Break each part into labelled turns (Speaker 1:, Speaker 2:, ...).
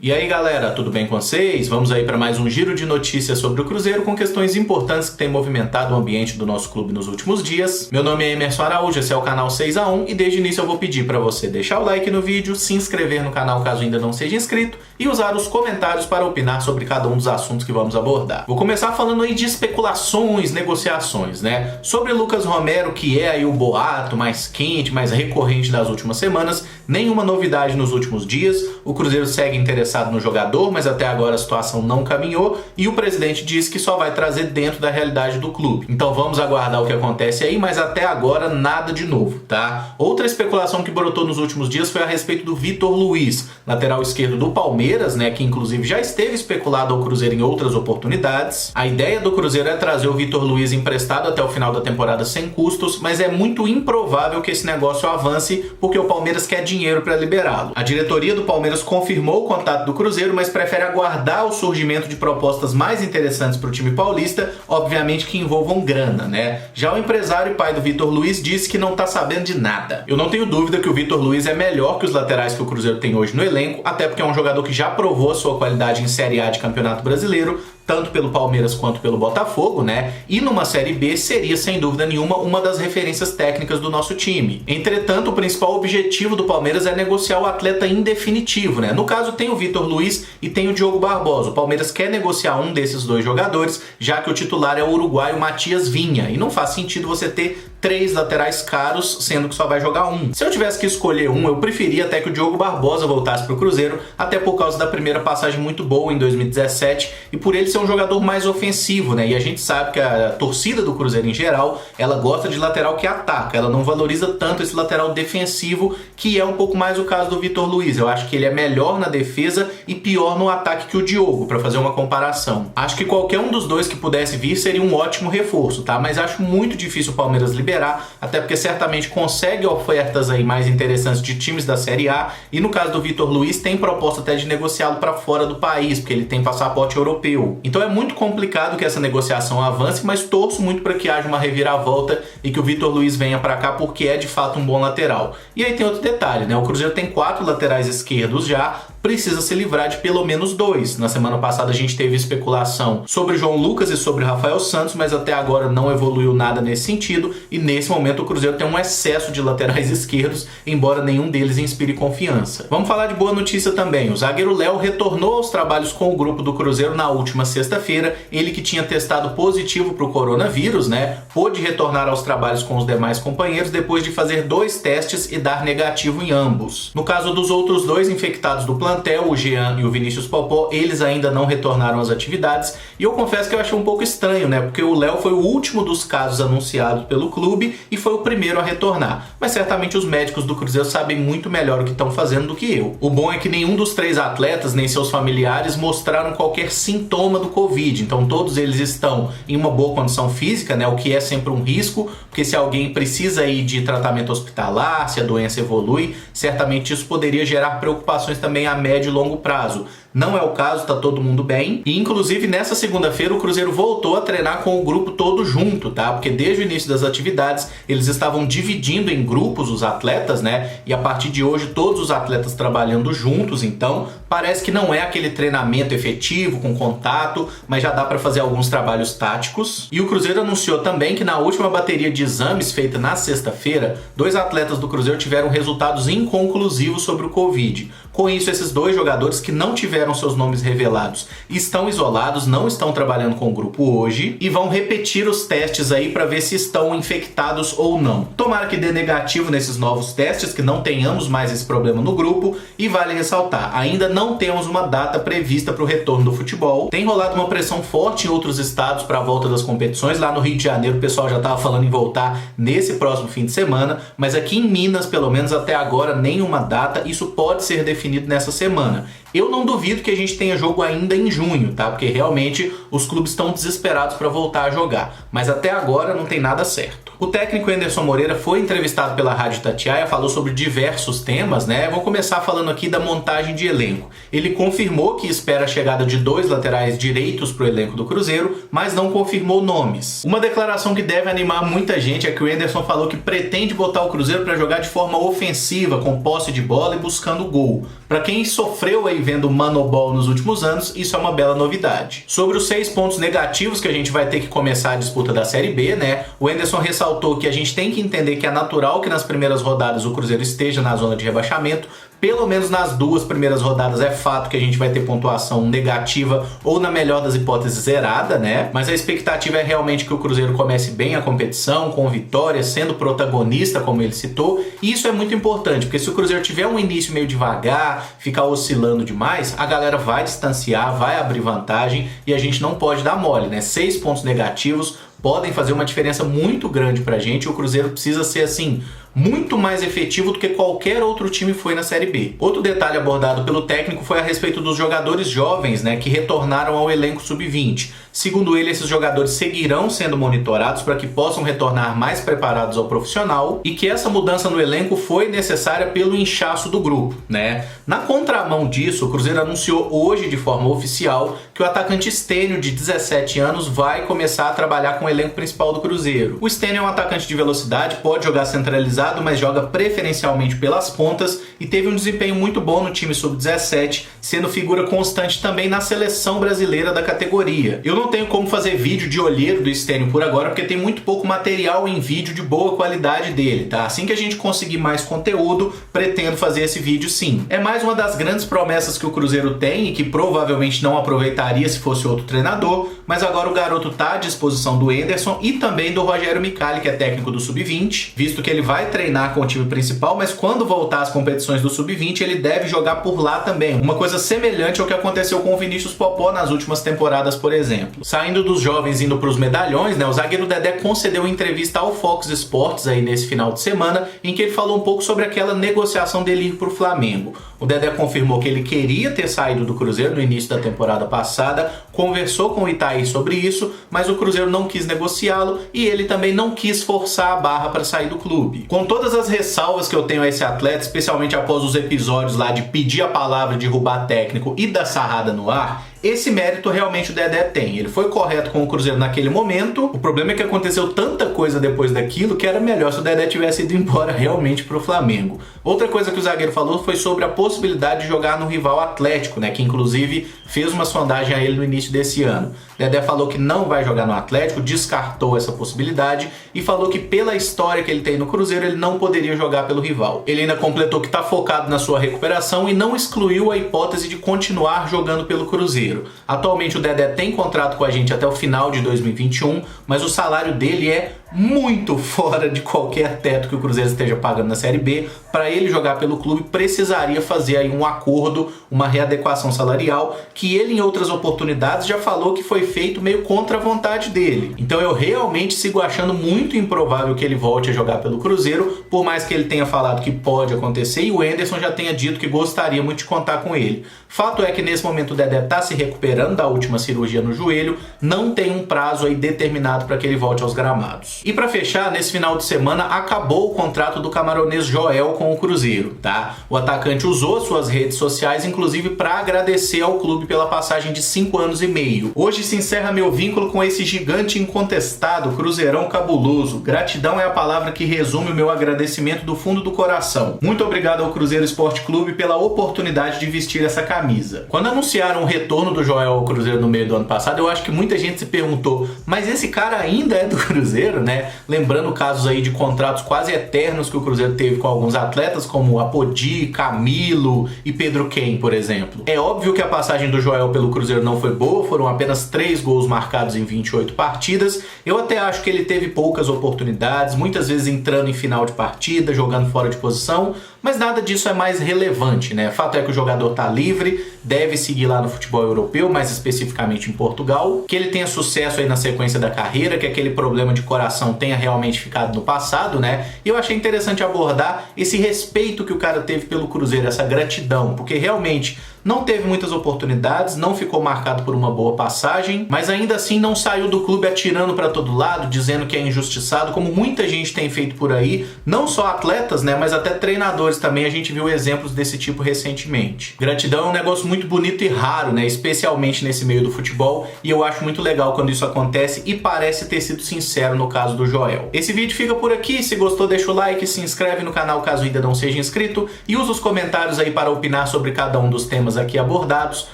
Speaker 1: E aí galera, tudo bem com vocês? Vamos aí para mais um giro de notícias sobre o Cruzeiro com questões importantes que têm movimentado o ambiente do nosso clube nos últimos dias. Meu nome é Emerson Araújo, esse é o canal 6x1 e desde o início eu vou pedir para você deixar o like no vídeo, se inscrever no canal caso ainda não seja inscrito e usar os comentários para opinar sobre cada um dos assuntos que vamos abordar. Vou começar falando aí de especulações, negociações, né? Sobre Lucas Romero, que é aí o boato mais quente, mais recorrente das últimas semanas, nenhuma novidade nos últimos dias, o Cruzeiro segue interessado no jogador, mas até agora a situação não caminhou e o presidente diz que só vai trazer dentro da realidade do clube. Então vamos aguardar o que acontece aí, mas até agora nada de novo, tá? Outra especulação que brotou nos últimos dias foi a respeito do Vitor Luiz, lateral esquerdo do Palmeiras, né, que inclusive já esteve especulado ao Cruzeiro em outras oportunidades. A ideia do Cruzeiro é trazer o Vitor Luiz emprestado até o final da temporada sem custos, mas é muito improvável que esse negócio avance porque o Palmeiras quer dinheiro para liberá-lo. A diretoria do Palmeiras confirmou o contato do Cruzeiro, mas prefere aguardar o surgimento de propostas mais interessantes para o time paulista, obviamente que envolvam grana, né? Já o empresário e pai do Vitor Luiz disse que não tá sabendo de nada. Eu não tenho dúvida que o Vitor Luiz é melhor que os laterais que o Cruzeiro tem hoje no elenco, até porque é um jogador que já provou a sua qualidade em Série A de Campeonato Brasileiro, tanto pelo Palmeiras quanto pelo Botafogo, né? E numa Série B seria, sem dúvida nenhuma, uma das referências técnicas do nosso time. Entretanto, o principal objetivo do Palmeiras é negociar o atleta em definitivo, né? No caso, tem o Vitor Luiz e tem o Diogo Barbosa. O Palmeiras quer negociar um desses dois jogadores, já que o titular é o uruguaio Matias Vinha. E não faz sentido você ter 3 laterais caros, sendo que só vai jogar um. Se eu tivesse que escolher um, eu preferia até que o Diogo Barbosa voltasse para o Cruzeiro, até por causa da primeira passagem muito boa em 2017 e por ele ser um jogador mais ofensivo, né? E a gente sabe que a torcida do Cruzeiro em geral, ela gosta de lateral que ataca, ela não valoriza tanto esse lateral defensivo, que é um pouco mais o caso do Vitor Luiz. Eu acho que ele é melhor na defesa e pior no ataque que o Diogo, para fazer uma comparação. Acho que qualquer um dos dois que pudesse vir seria um ótimo reforço, tá? Mas acho muito difícil o Palmeiras liberar, até porque certamente consegue ofertas aí mais interessantes de times da Série A, e no caso do Vitor Luiz tem proposta até de negociá-lo para fora do país, porque ele tem passaporte europeu. Então é muito complicado que essa negociação avance, mas torço muito para que haja uma reviravolta e que o Vitor Luiz venha para cá, porque é de fato um bom lateral. E aí tem outro detalhe, né? O Cruzeiro tem 4 laterais esquerdos já, precisa se livrar de pelo menos 2. Na semana passada a gente teve especulação sobre João Lucas e sobre Rafael Santos, mas até agora não evoluiu nada nesse sentido, e nesse momento o Cruzeiro tem um excesso de laterais esquerdos, embora nenhum deles inspire confiança. Vamos falar de boa notícia também. O zagueiro Léo retornou aos trabalhos com o grupo do Cruzeiro na última sexta-feira. Ele que tinha testado positivo para o coronavírus, né, pôde retornar aos trabalhos com os demais companheiros depois de fazer 2 testes e dar negativo em ambos. No caso dos outros 2 infectados do plantel, o Jean e o Vinícius Popó, eles ainda não retornaram às atividades, e eu confesso que eu achei um pouco estranho, né, porque o Léo foi o último dos casos anunciados pelo clube e foi o primeiro a retornar, mas certamente os médicos do Cruzeiro sabem muito melhor o que estão fazendo do que eu. O bom é que nenhum dos 3 atletas, nem seus familiares, mostraram qualquer sintoma do Covid, então todos eles estão em uma boa condição física, né, o que é sempre um risco, porque se alguém precisa ir de tratamento hospitalar, se a doença evolui, certamente isso poderia gerar preocupações também a médio e longo prazo. Não é o caso, tá todo mundo bem. E inclusive nessa segunda-feira o Cruzeiro voltou a treinar com o grupo todo junto, tá? Porque desde o início das atividades eles estavam dividindo em grupos os atletas, né? E a partir de hoje todos os atletas trabalhando juntos, então parece que não é aquele treinamento efetivo, com contato, mas já dá para fazer alguns trabalhos táticos. E o Cruzeiro anunciou também que na última bateria de exames feita na sexta-feira, 2 atletas do Cruzeiro tiveram resultados inconclusivos sobre o Covid. Com isso, esses 2 jogadores que não tiveram seus nomes revelados estão isolados, não estão trabalhando com o grupo hoje e vão repetir os testes aí para ver se estão infectados ou não. Tomara que dê negativo nesses novos testes, que não tenhamos mais esse problema no grupo, e vale ressaltar, ainda não temos uma data prevista para o retorno do futebol. Tem rolado uma pressão forte em outros estados para a volta das competições. Lá no Rio de Janeiro o pessoal já estava falando em voltar nesse próximo fim de semana, mas aqui em Minas, pelo menos até agora, nenhuma data. Isso pode ser definido nessa semana. Eu não duvido que a gente tenha jogo ainda em junho, tá? Porque realmente os clubes estão desesperados para voltar a jogar. Mas até agora não tem nada certo. O técnico Anderson Moreira foi entrevistado pela Rádio Itatiaia, falou sobre diversos temas, né? Vou começar falando aqui da montagem de elenco. Ele confirmou que espera a chegada de 2 laterais direitos para o elenco do Cruzeiro, mas não confirmou nomes. Uma declaração que deve animar muita gente é que o Anderson falou que pretende botar o Cruzeiro para jogar de forma ofensiva, com posse de bola e buscando gol. Para quem sofreu aí vendo manobol nos últimos anos, isso é uma bela novidade. Sobre os 6 pontos negativos que a gente vai ter que começar a disputa da Série B, né? O Anderson ressaltou que a gente tem que entender que é natural que nas primeiras rodadas o Cruzeiro esteja na zona de rebaixamento. Pelo menos nas 2 primeiras rodadas é fato que a gente vai ter pontuação negativa ou, na melhor das hipóteses, zerada, né? Mas a expectativa é realmente que o Cruzeiro comece bem a competição, com vitórias, sendo protagonista, como ele citou. E isso é muito importante, porque se o Cruzeiro tiver um início meio devagar, ficar oscilando demais, a galera vai distanciar, vai abrir vantagem e a gente não pode dar mole, né? 6 pontos negativos podem fazer uma diferença muito grande pra gente. O Cruzeiro precisa ser, assim, muito mais efetivo do que qualquer outro time foi na Série B. Outro detalhe abordado pelo técnico foi a respeito dos jogadores jovens, né, que retornaram ao elenco sub-20. Segundo ele, esses jogadores seguirão sendo monitorados para que possam retornar mais preparados ao profissional e que essa mudança no elenco foi necessária pelo inchaço do grupo, né? Na contramão disso, o Cruzeiro anunciou hoje de forma oficial que o atacante Stênio, de 17 anos, vai começar a trabalhar com o elenco principal do Cruzeiro. O Stênio é um atacante de velocidade, pode jogar centralizado, mas joga preferencialmente pelas pontas e teve um desempenho muito bom no time sub-17, sendo figura constante também na seleção brasileira da categoria. Eu não tenho como fazer vídeo de olheiro do Stênio por agora, porque tem muito pouco material em vídeo de boa qualidade dele, tá? Assim que a gente conseguir mais conteúdo, pretendo fazer esse vídeo sim. É mais uma das grandes promessas que o Cruzeiro tem e que provavelmente não aproveitaria se fosse outro treinador, mas agora o garoto tá à disposição do Anderson e também do Rogério Micali, que é técnico do Sub-20, visto que ele vai treinar com o time principal, mas quando voltar às competições do Sub-20, ele deve jogar por lá também. Uma coisa semelhante ao que aconteceu com o Vinícius Popó nas últimas temporadas, por exemplo. Saindo dos jovens indo para os medalhões, né, o zagueiro Dedé concedeu entrevista ao Fox Sports aí nesse final de semana, em que ele falou um pouco sobre aquela negociação dele ir para o Flamengo. O Dedé confirmou que ele queria ter saído do Cruzeiro no início da temporada passada, conversou com o Itaí sobre isso, mas o Cruzeiro não quis negociá-lo e ele também não quis forçar a barra para sair do clube. Com todas as ressalvas que eu tenho a esse atleta, especialmente após os episódios lá de pedir a palavra, de derrubar técnico e da sarrada no ar, esse mérito realmente o Dedé tem. Ele foi correto com o Cruzeiro naquele momento. O problema é que aconteceu tanta coisa depois daquilo que era melhor se o Dedé tivesse ido embora realmente pro Flamengo. Outra coisa que o zagueiro falou foi sobre a possibilidade de jogar no rival Atlético, né, que inclusive fez uma sondagem a ele no início desse ano. Dedé falou que não vai jogar no Atlético, descartou essa possibilidade e falou que pela história que ele tem no Cruzeiro, ele não poderia jogar pelo rival. Ele ainda completou que está focado na sua recuperação e não excluiu a hipótese de continuar jogando pelo Cruzeiro. Atualmente o Dedé tem contrato com a gente até o final de 2021, mas o salário dele é muito fora de qualquer teto que o Cruzeiro esteja pagando na Série B. Para ele jogar pelo clube, precisaria fazer aí um acordo, uma readequação salarial, que ele em outras oportunidades já falou que foi feito meio contra a vontade dele. Então eu realmente sigo achando muito improvável que ele volte a jogar pelo Cruzeiro, por mais que ele tenha falado que pode acontecer e o Anderson já tenha dito que gostaria muito de contar com ele. Fato é que nesse momento o Dedé está se recuperando da última cirurgia no joelho, não tem um prazo aí determinado para que ele volte aos gramados. E para fechar, nesse final de semana acabou o contrato do camaronês Joel com o Cruzeiro, tá? O atacante usou suas redes sociais, inclusive para agradecer ao clube pela passagem de 5 anos e meio. Hoje se encerra meu vínculo com esse gigante incontestado, Cruzeirão cabuloso. Gratidão é a palavra que resume o meu agradecimento do fundo do coração. Muito obrigado ao Cruzeiro Esporte Clube pela oportunidade de vestir essa camisa. Quando anunciaram o retorno do Joel ao Cruzeiro no meio do ano passado, eu acho que muita gente se perguntou, mas esse cara ainda é do Cruzeiro, né? Lembrando casos aí de contratos quase eternos que o Cruzeiro teve com alguns atletas, como Apodi, Camilo e Pedro Ken, por exemplo. É óbvio que a passagem do Joel pelo Cruzeiro não foi boa, foram apenas 3 gols marcados em 28 partidas. Eu até acho que ele teve poucas oportunidades, muitas vezes entrando em final de partida, jogando fora de posição, mas nada disso é mais relevante, né? Fato é que o jogador tá livre, deve seguir lá no futebol europeu, mais especificamente em Portugal, que ele tenha sucesso aí na sequência da carreira, que aquele problema de coração tenha realmente ficado no passado, né? E eu achei interessante abordar esse respeito que o cara teve pelo Cruzeiro, essa gratidão, porque realmente não teve muitas oportunidades, não ficou marcado por uma boa passagem, mas ainda assim não saiu do clube atirando para todo lado, dizendo que é injustiçado, como muita gente tem feito por aí, não só atletas, né, mas até treinadores também, a gente viu exemplos desse tipo recentemente. Gratidão é um negócio muito bonito e raro, né, especialmente nesse meio do futebol, e eu acho muito legal quando isso acontece e parece ter sido sincero no caso do Joel. Esse vídeo fica por aqui, se gostou deixa o like, se inscreve no canal caso ainda não seja inscrito e usa os comentários aí para opinar sobre cada um dos temas aqui abordados.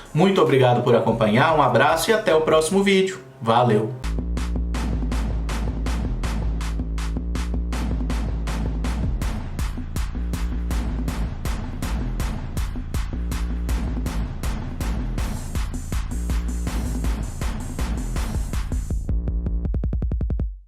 Speaker 1: Muito obrigado por acompanhar, um abraço e até o próximo vídeo. Valeu!